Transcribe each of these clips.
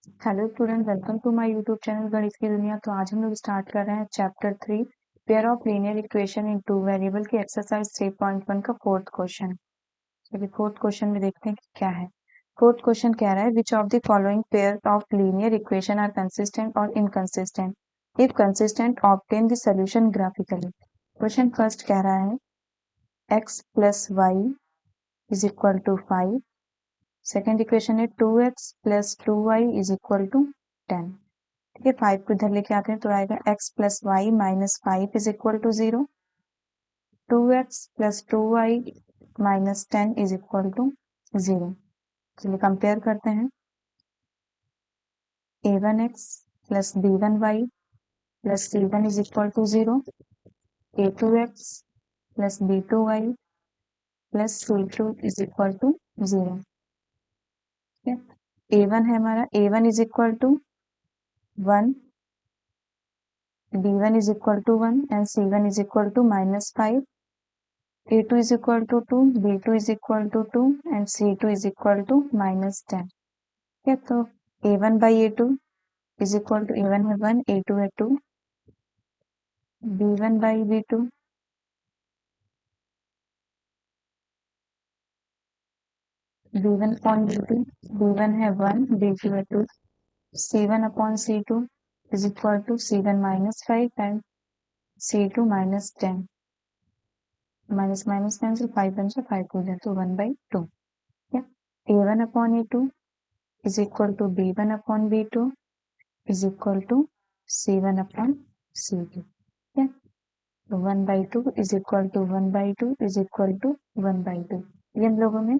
Hello student, welcome to my YouTube channel गणित की दुनिया। तो आज हम लोग स्टार्ट कर रहे हैं chapter 3 pair of linear equation in two variable की एक्सरसाइज 3.1 का फोर्थ क्वेश्चन। चलिए फोर्थ क्वेश्चन में देखते हैं कि क्या है। फोर्थ क्वेश्चन कह रहा है which of the following pair of linear equation are consistent और inconsistent, if consistent obtain the solution graphically. Question first कह रहा है x plus y is equal to 5। Second equation है 2x plus 2y is equal to 10। ठीक है, 5 को इधर लेके आते हैं तो आएगा x plus y minus 5 is equal to 0। 2x plus 2y minus 10 is equal to 0। चलिए कंपेयर करते हैं। a1x plus b1y plus c1 is equal to 0। a2x plus b2y plus c2 is equal to 0। ठीक है, a1 है हमारा, a1 is equal to 1, b1 is equal to 1 and c1 is equal to minus 5. a2 is equal to 2, b2 is equal to 2 and c2 is equal to minus 10. ठीक है, तो a1 by a2 is equal to a1 है 1, a2 है 2, b1 by b2 b1 upon b2, b1 है 1, b2 है 2, c1 upon c2 is equal to c1 minus 5 and c2 minus 10. Minus minus cancel, 5 बन जाए 5 हो जाए तो 1 by 2. a1 upon a2 is equal to b1 upon b2 is equal to c1 upon c2. ठीक है, तो 1 by 2 is equal to 1 by 2 is equal to 1 by 2. ये हम लोगों ने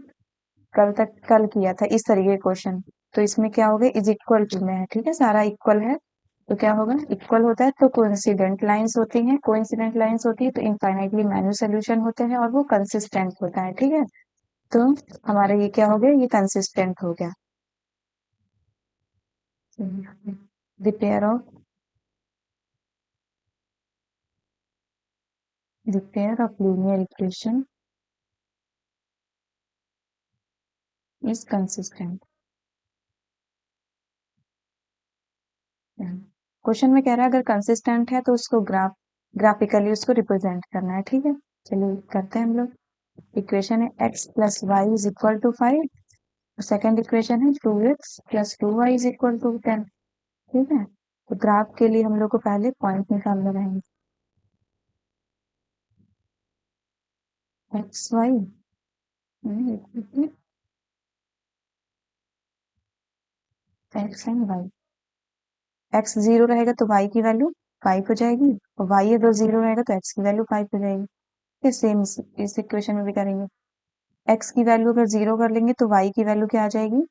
कल किया था इस तरीके के क्वेश्चन। तो इसमें क्या होगा, इज इक्वल टू में है। ठीक है, सारा इक्वल है तो क्या होगा, इक्वल होता है तो कोइंसिडेंट लाइंस होती हैं, कोइंसिडेंट लाइंस होती है तो इनफाइनाइटली मैन्युअल सोल्यूशन होते हैं और वो कंसिस्टेंट होता है। ठीक है, तो हमारा ये क्या हो गया, ये कंसिस्टेंट हो गया। the pair of the pair of linear equation is consistent. Question में कह रहा है अगर कंसिस्टेंट है तो उसको ग्राफिकली उसको रिप्रेजेंट करना है। ठीक है, चलिए करते हैं हम लोग। इक्वेशन है x plus y is equal to 5, second equation है 2x plus 2y is equal to 10। ठीक है, तो ग्राफ के लिए हम लोग को पहले पॉइंट निकालने रहेंगे। X y x and y, x 0 रहेगा तो y की वैल्यू 5 हो जाएगी और y अगर 0 रहेगा तो x की वैल्यू 5 हो जाएगी। फिर सेम इस इक्वेशन में भी करेंगे। x की वैल्यू अगर 0 कर लेंगे तो y की वैल्यू क्या आ जाएगी,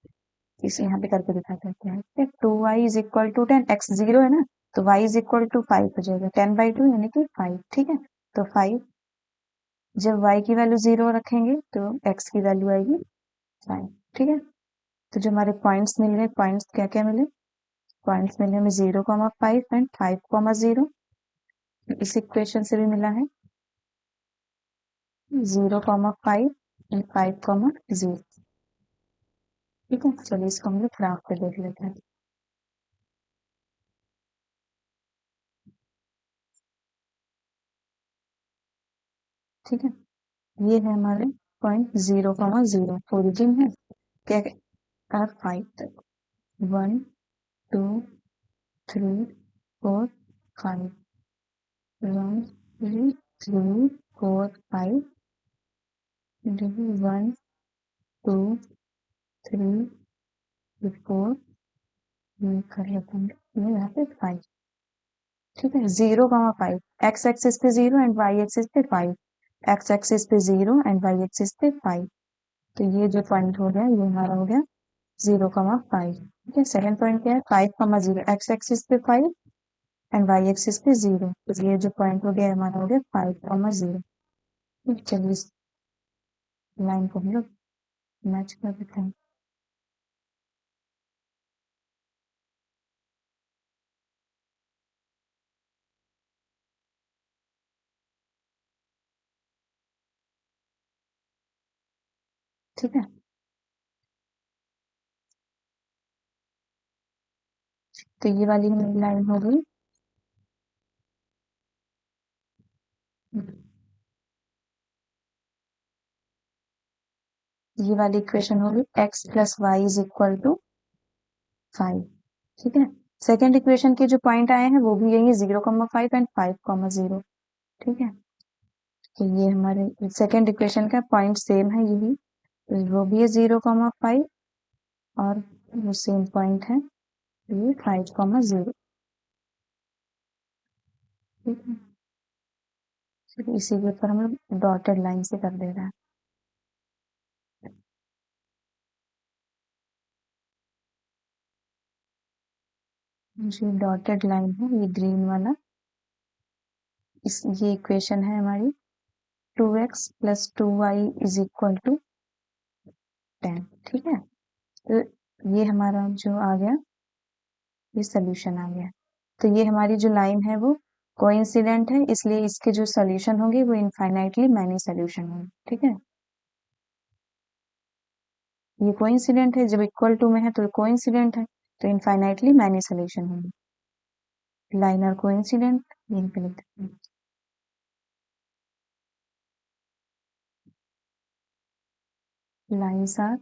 इसे यहाँ पे करके दिखा देते हैं। 2y is equal to 10, x 0 है ना तो y इज इक्वल टू 5 हो जाएगा, 10 by 2 यानी कि 5। ठीक है, तो 5 जब y की वैल्यू 0 रखेंगे तो x की वैल्यू आएगी 5। ठीक है, तो जो हमारे पॉइंट्स मिल गए, पॉइंट्स क्या क्या मिले, पॉइंट्स मिले हमें 0,5 एंड 5,0। इस इक्वेशन से भी मिला है 0,5 एंड 5,0। ठीक है, चलिए इसको हम लोग ग्राफ पे देख लेते हैं। ठीक है, ये है हमारे पॉइंट 0,0 ओरिजिन है क्या, और 5 तक 1 2 3 4 5 1 2 3 4 5 1 2 3 4 कर लेते हैं, ये यहाँ पे 5। ठीक है, 0,5, एक्स एक्सिस पे 0 एंड वाई एक्सिस पे 5, एक्स एक्सिस पे 0 एंड वाई एक्सिस पे 5। तो ये जो पॉइंट हो गया ये हमारा हो गया 0,5। ठीक है, सेकंड पॉइंट क्या है 5,0, एक्स एक्सिस पे 5 एंड वाई एक्सिस पे 0, तो ये जो पॉइंट हो गया हमारा हो गया 5,0। चलिए इस लाइन को हम लोग मैच कर देते हैं। ठीक है, तो ये वाली हमारी लाइन हो गई, ये वाली इक्वेशन होगी x plus y is equal to 5। ठीक है, सेकेंड इक्वेशन के जो पॉइंट आए हैं वो भी यही 0,5 एंड 5,0। ठीक है, तो ये हमारे सेकेंड इक्वेशन का पॉइंट सेम है यही, तो वो भी है 0,5 और वो सेम पॉइंट है ये 5,0। ठीक है, तो इसी के ऊपर हम लोग डॉटेड लाइन से कर दे रहे हैं। जो डॉटेड लाइन है ये ग्रीन वाला, ये इक्वेशन है हमारी 2x plus 2y is equal to 10। ठीक है, तो ये हमारा जो आ गया, ये सोल्यूशन आ गया। तो ये हमारी जो लाइन है वो कोइंसिडेंट है, इसलिए इसके जो सोल्यूशन होंगे वो इनफाइनाइटली मैनी सोल्यूशन होंगे। ठीक है, ये कोइंसिडेंट है, जब इक्वल टू में है तो कोइंसिडेंट है, तो इनफाइनाइटली मैनी सोल्यूशन होंगे। लाइन आर कोइंसिडेंट, यहीं पे लिख देते हैं। Lines are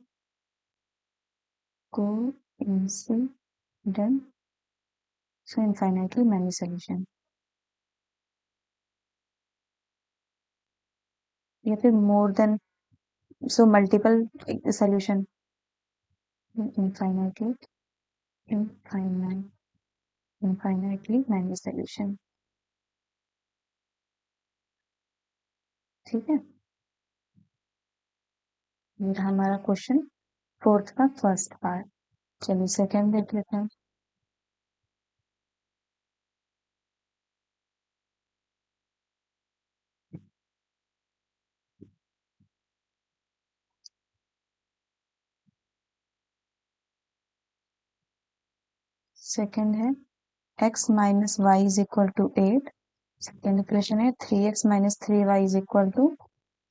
coincident, so infinitely many solution, या फिर more than, so multiple solution, infinitely infinite infinitely many solution. ठीक है, ये रहा हमारा क्वेश्चन फोर्थ का फर्स्ट पार्ट। चलिए सेकेंड देख लेते हैं। सेकेंड है x minus y is equal to 8। Second equation है 3x minus 3y is equal to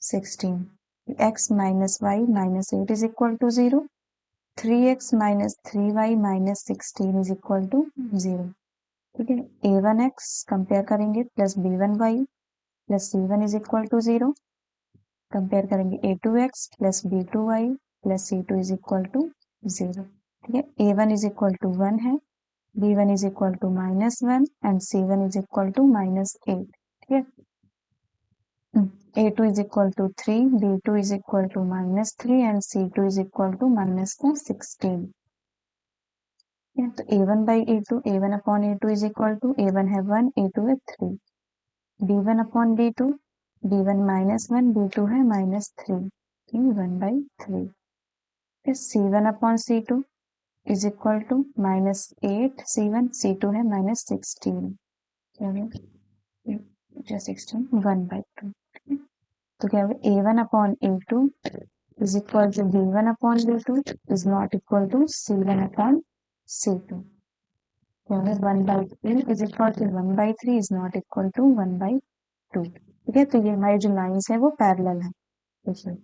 16। x minus y minus 8 is equal to 0। 3x minus 3y minus 16 is equal to 0। ठीक है, a1x compare करेंगे plus b1y plus c1 is equal to 0। Compare करेंगे a2x plus b2y plus c2 is equal to 0। ठीक है, a1 is equal to 1 है, b1 is equal to -1 and c1 is equal to -8। ठीक है, a2 is equal to 3, b2 is equal to -3 and c2 is equal to -16। तो a1 by a2, a1 upon a2 is equal to a1 है 1, a2 है 3, b1 upon b2, b1 -1, b2 है -3, 1 by 3। फिर c1 upon c2 is equal to -8 c1, c2 है -16, 16 1 by 2। तो क्या होगा, a1 upon a2 is equal to b1 upon b2 is not equal to c1 upon c2। क्या होगा, 1 by 3 is equal to 1 by 3 is not equal to 1 by 2। ठीक है, तो ये हमारी जो लाइन्स है वो पैरेलल है। देखिए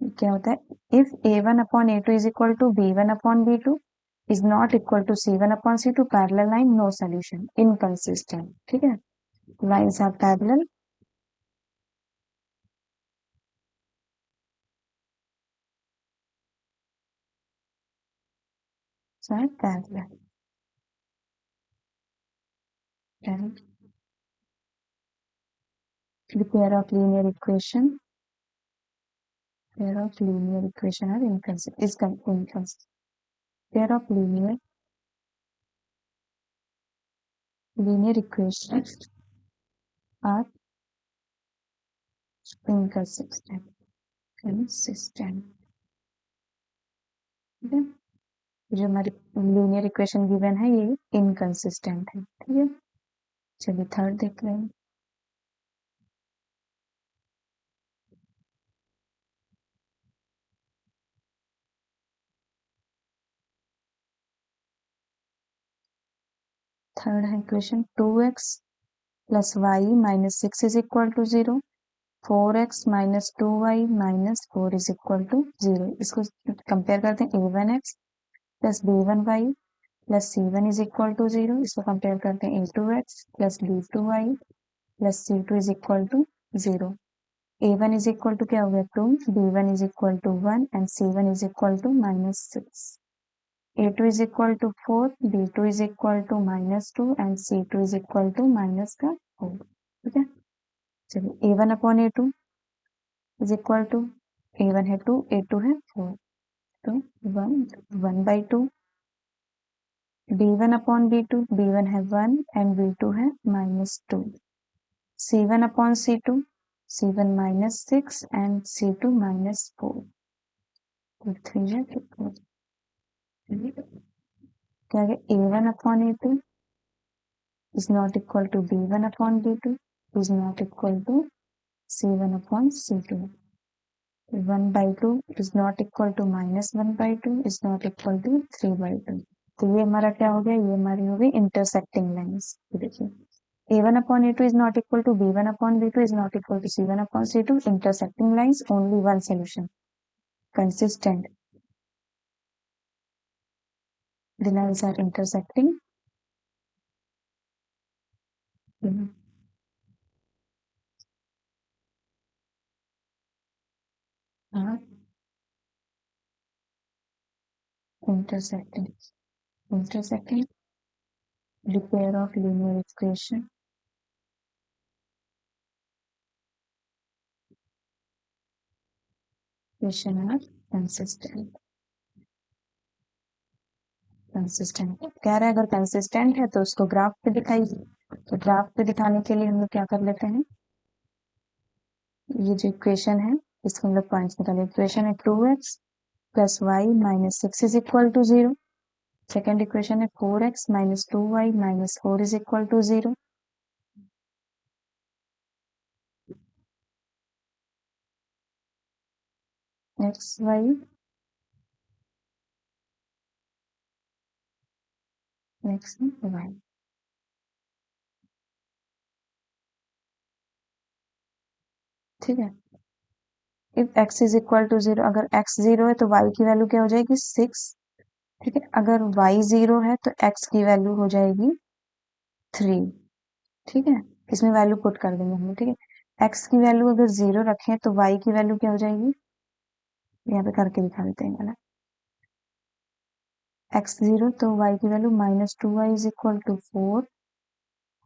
क्या होता है, if a1 upon a2 is equal to b1 upon b2 is not equal to c1 upon c2, parallel line, no solution, inconsistent. ठीक है, lines are parallel, parallel. The pair of linear equation are inconsistent. Pair of linear equations are inconsistent. Consistent. ठीक है, जो हमारी linear equation given है ये inconsistent है। ठीक है, चलिए थर्ड देख रहे हैं। थर्ड है equation 2x plus y minus 6 is equal to 0। 4x minus 2y minus 4 is equal to 0। इसको कंपेयर करते हैं, a1x plus b1y plus C1 is equal to 0, इसको कंपेयर करते हैं A2x plus B2y plus C2 is equal to 0. A1 is equal to क्या हो गया 2, B1 is equal to 1 and C1 is equal to -6. A2 is equal to 4, B2 is equal to -2 and C2 is equal to -4. ठीक है, चलिए A1 upon A2 is equal to, A1 है 2, A2 है 4, तो 1/2. B1 upon B2, B1 है 1 and B2 है -2. C1 upon C2, C1 -6 and C2 -4. 3 है तो 4. क्या है A1 upon A2 is not equal to B1 upon B2 is not equal to C1 upon C2. 1/2 is not equal to -1/2 is not equal to 3/2. तो ये हमारा क्या हो गया, ये हमारी हो गई इंटरसेक्टिंग लाइंस. देखिए A1 upon A2 is not equal to B1 upon B2 is not equal to C1 upon C2. Intersecting lines, only one solution. Consistent. The lines are intersecting. Intersecting. Intersecting. The pair of linear equation are consistent. Consistent कह रहा है, अगर consistent है तो उसको graph पे दिखाइए. तो ग्राफ पे दिखाने के लिए हम लोग क्या कर लेते हैं, ये जो इक्वेशन है इसको हम लोग पॉइंट्स निकालें. इक्वेशन है 2x plus y minus 6 is equal to 0. Second equation है 4x minus 2y minus 4 is equal to 0. X y x y. ठीक है, if x is equal to 0, अगर x 0 है तो y की वैल्यू क्या हो जाएगी 6. ठीक है, अगर y 0 है तो x की वैल्यू हो जाएगी 3. ठीक है, इसमें वैल्यू पुट कर देंगे हम. ठीक है, x की वैल्यू अगर 0 रखें तो y की वैल्यू क्या हो जाएगी, यहाँ पे करके दिखा देते हैं वाला. x 0 तो y की value -2y is equal to 4,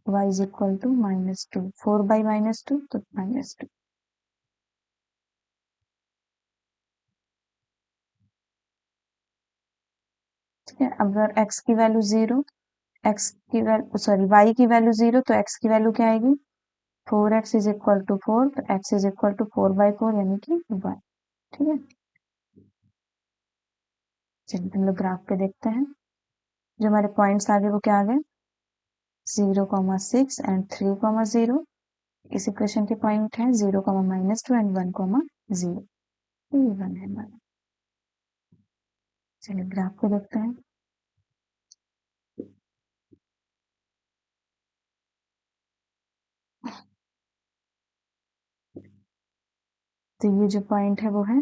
y is equal to -2, 4/-2 तो -2. ठीक है, अगर x की वैल्यू 0, x की वैल्यू सॉरी y की वैल्यू 0 तो x की वैल्यू क्या आएगी 4x इज इक्वल टू 4, तो x इज इक्वल टू 4/4 यानी कि 1. ठीक है, चलिए हम लोग ग्राफ पे देखते हैं. जो हमारे पॉइंट्स आ गए वो क्या आ गए 0,6 एंड 3,0. इस इक्वेशन के पॉइंट है 0, -2 एंड 1,0. ये 1 है हमारा. चलिए ग्राफ को देखते हैं. तो ये जो पॉइंट है वो है,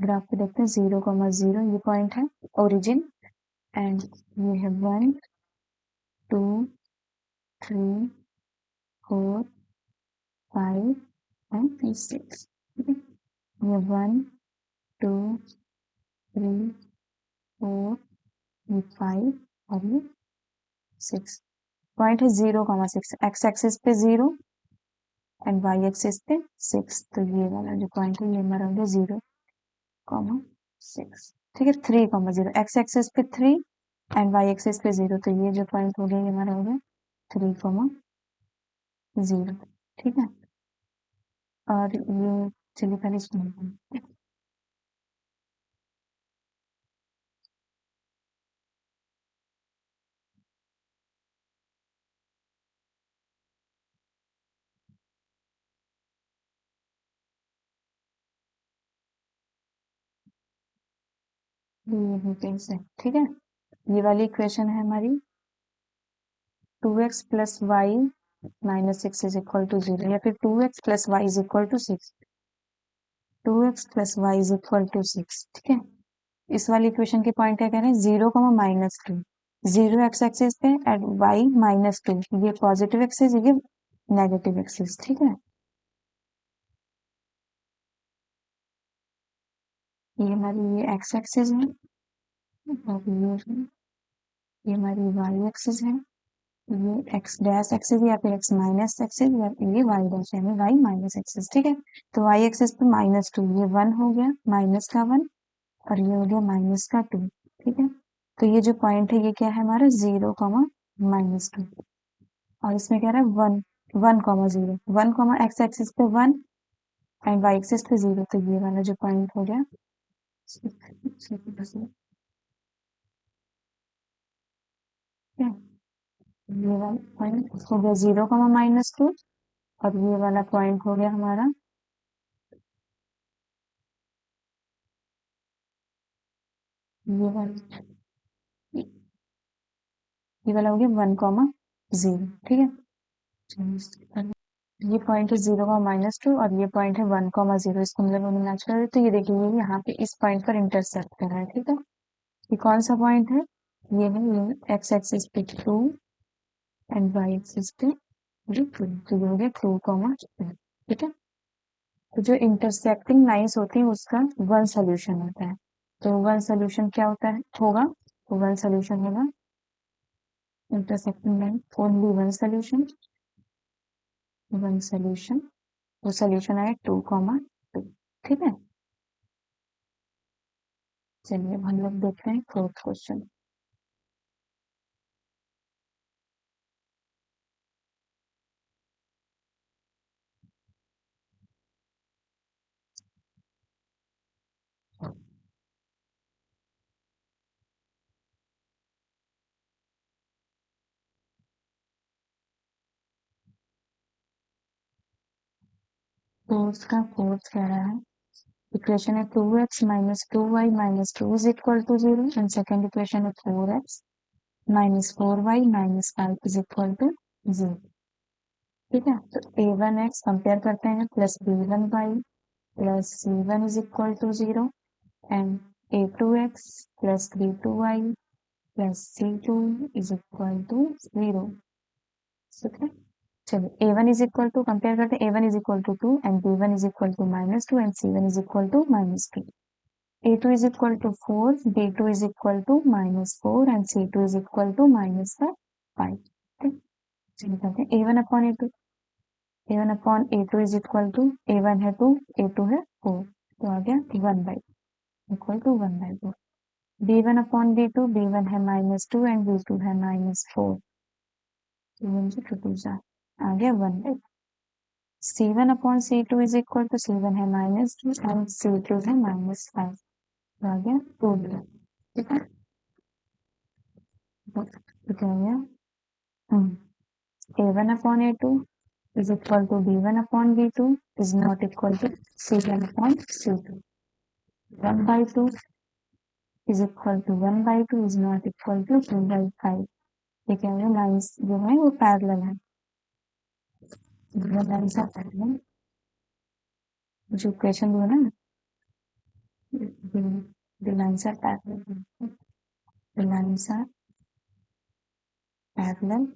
ग्राफ पे देखते हैं 0,0 ये पॉइंट है ओरिजिन. एंड ये है 1 2 3 4 5 एंड 6. ये 1 2 3 4 ये 5 और ये 6. पॉइंट है 0,6, एक्स एक्सिस पे 0 एंड वाई एक्सिस पे 6. तो ये वाला जो पॉइंट है ये हमारा हो गया 0,6. ठीक है, 3,0 एक्स एक्सिस पे 3 एंड वाई एक्सिस पे 0. तो ये जो पॉइंट हो गया ये हमारा हो गया 3,0. ठीक है, और ये चलिए पहले इसमें ये. ठीक है, ये वाली इक्वेशन है हमारी 2x plus y -6 is equal to 0, या फिर 2x plus y is equal to 6. 2x plus y is equal to 6. ठीक है, इस वाली इक्वेशन के पॉइंट क्या कह रहे हैं 0, -2. 0 एक्स एक्सिस पे एट y -2, ये पॉजिटिव एक्सिस, ये नेगेटिव एक्सिस, ठीक है। ये हमारी ये एक्स एक्सिस है और ये हमारी y एक्सिस है, ये एक्स डैश एक्सिस या फिर एक्स माइनस एक्सिस या ये वाई डैश यानी वाई माइनस एक्सिस, ठीक है। तो वाई एक्सिस पे -2, ये 1 हो गया, माइनस का 1 और ये हो गया माइनस का 2, ठीक है। तो ये जो पॉइंट है ये क्या है हमारा 0, -2 और इसमें क्या रहा है 1, 1, 0, 1, एक्स एक्सिस पे 1 एंड वाई एक्सिस पे 0, तो ये वाला जो पॉइंट हो गया क्या, ये वाला पॉइंट हो गया 0, -2 और ये वाला पॉइंट हो गया हमारा ये वाला, ये वाला हो गया 1, 0, ठीक है। ये पॉइंट है 0, -2 और ये पॉइंट है 1, 0, इसको हम लोगों ने मैच कर दिया। तो ये देखिए ये यहाँ पे इस पॉइंट पर इंटरसेक्ट कर रहा है, ठीक है। ये कौन सा पॉइंट है, ये है ये एक्स एक्सिस पे 2 एंड वाई एक्सिस पे 2, तो ये हो गया 2, ठीक है। तो जो इंटरसेक्टिंग लाइंस होती है उसका वन सोल्यूशन होता है। तो वन सोल्यूशन क्या होता है होगा, तो वन सोल्यूशन होगा intersecting line only one solution, वो सोल्यूशन आया 2, 2, ठीक है। चलिए अब हम लोग देखते हैं फोर्थ क्वेश्चन। तो उसका फोर्थ कह रहा है इक्वेशन है 2x - 2y - 2 is equal to 0 and second equation है 4x - 4y - 5 is equal to 0, ठीक है। तो a1x कंपेयर करते हैं plus b1y plus c1 is equal to 0 and a2x plus b2y plus c2 is equal to 0, ठीक है। चलिए a1 is equal to compare करते हैं, a1 is equal to 2 and b1 is equal to -2 and c1 is equal to -2, a2 is equal to 4, b2 is equal to -4 and c2 is equal to -5, ठीक। चलिए करते हैं a1 upon a2 is equal to a1 है 2, a2 है 4, तो आ गया 1/2 equal to 1/4। b1 upon b1 है -2 and b2 है -4, तो मुझे टू जा आ गया 1/2। c1 upon c2 is equal to c1 है -2 एंड c2 है -5, तो आ गया 2, ठीक है। तो क्या हो गया a1 upon a2 is equal to b1 upon b2 is not equal to c1 upon c2. 1 by 2 is equal to 1 by 2 is not equal to 2 by 5. ये क्या है लाइंस जो है वो पैरेलल है, जो लाइंस आर पैरेलल, जो equation जो है ना the lines are parallel, the lines are parallel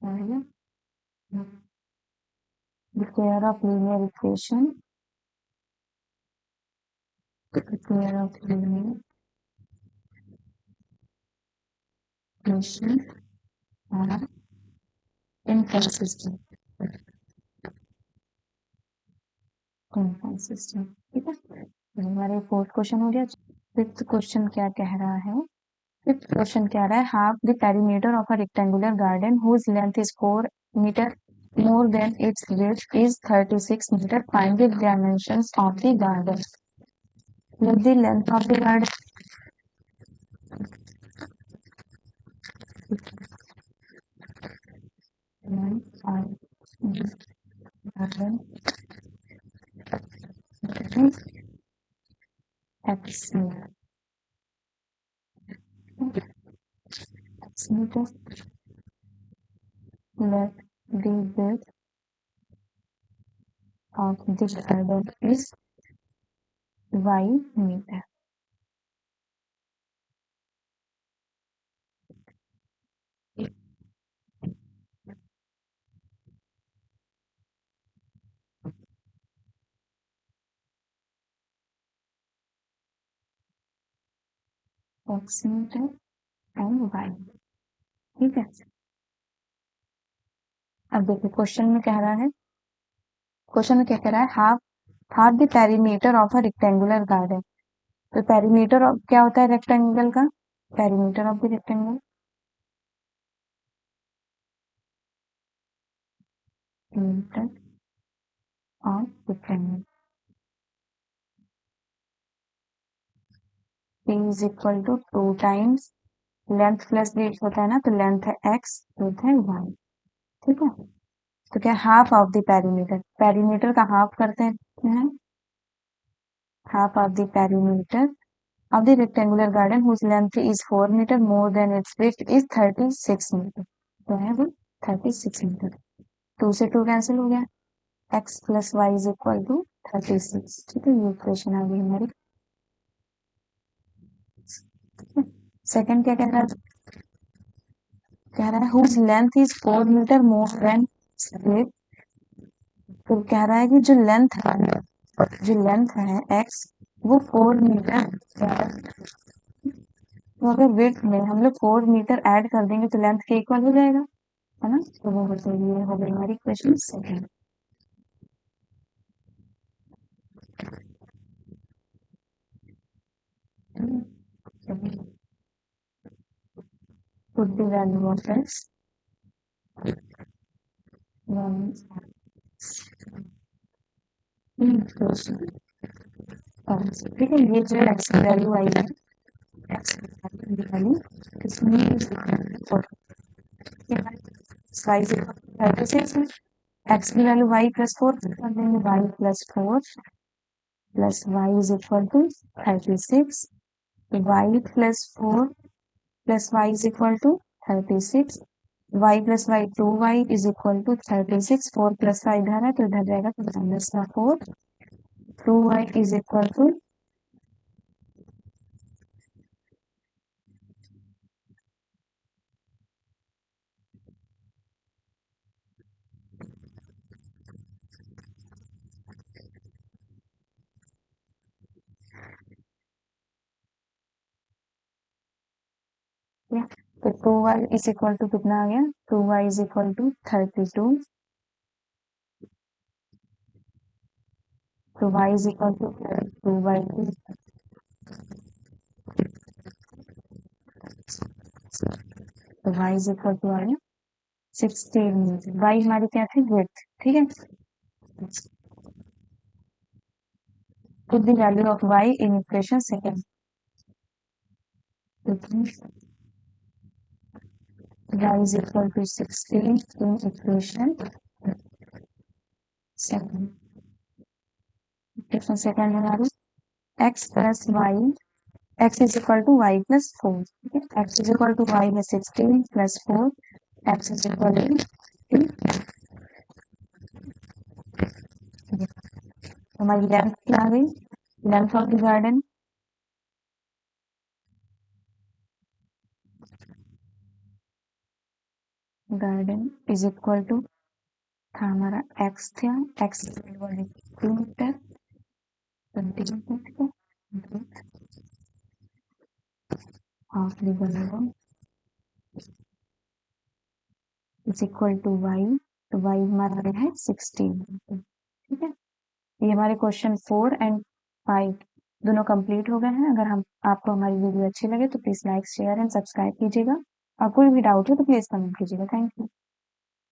and the pair of linear equation, the pair of linear equation are inconsistent, inconsistent, ठीक है। तो हमारे फोर्थ क्वेश्चन हो गया। फिफ्थ क्वेश्चन क्या कह रहा है, फिफ्थ क्वेश्चन कह रहा है half the perimeter of a rectangular garden whose length is 4 meter more than its width is 36 meter. Find the dimensions of the garden. Let the length of the garden garden is x meter. X meter. Let the width of the garden is y meter. X meter and y. ठीक है, अब देखिए question में कह रहा है, question में क्या कह रहा है, half half the perimeter of a rectangular garden. तो पेरीमीटर ऑफ क्या होता है रेक्टेंगल का, perimeter of the rectangle, meter of rectangle, p is equal to 2 times length plus breadth होता है ना, तो लेंथ है x, ब्रेड्थ है y। ठीक है, तो क्या half of the perimeter, perimeter का हाफ करते हैं, half of the perimeter of the rectangular garden whose length is 4 meter more than its width is 36 meter। तो है वो 36 मीटर। 2 से 2 कैंसिल हो गया, x plus y is equal to 36। ठीक है, ये इक्वेशन आ गई हमारी। सेकंड क्या कह रहा है, कह रहा है whose length is 4 meter more than width। तो कह रहा है कि जो लेंथ है x वो 4 मीटर, तो अगर विड्थ में हम लोग 4 मीटर ऐड कर देंगे तो लेंथ के इक्वल हो जाएगा, है ना। तो वो बताइए, ये हो गई हमारी question second. put the value of x one in equation। ठीक है, ये जो x की वैल्यू आई है, x की वैल्यू किसमें साइज 36 है, x की वैल्यू y प्लस 4 कर देंगे, y plus 4 plus y is equal to 36, y plus 4 plus y is equal to 36, y plus y 2y is equal to 36, 4 plus y इधर है तो इधर जाएगा तो माइनस का 4, 2y इज इक्वल टू, तो 2y इज इक्वल टू कितना आ गया, 2y इज इक्वल टू 32, तो y इज इक्वल टू 2/2, तो y इज इक्वल टू आ गया 16। y हमारी क्या थी, विड्थ। ठीक है, put the value of y in equation second। y is equal to 16 in equation second। Equation second हमारी x plus y, x is equal to y plus 4। ठीक है, x is equal to y है 16 plus 4, x is equal to, हमारी length क्या आ गई, length of the garden, garden is equal to था हमारा x था, x is equal to 2 meter 20 meter, हाफ लीवर इज इक्वल टू वाई, तो वाई हमारा है 16। ठीक है, ये हमारे क्वेश्चन 4 एंड 5 दोनों कंप्लीट हो गए हैं। अगर हम आपको हमारी वीडियो अच्छी लगे तो please like share and subscribe कीजिएगा, और कोई भी डाउट हो तो प्लीज कमेंट कीजिएगा। Thank you.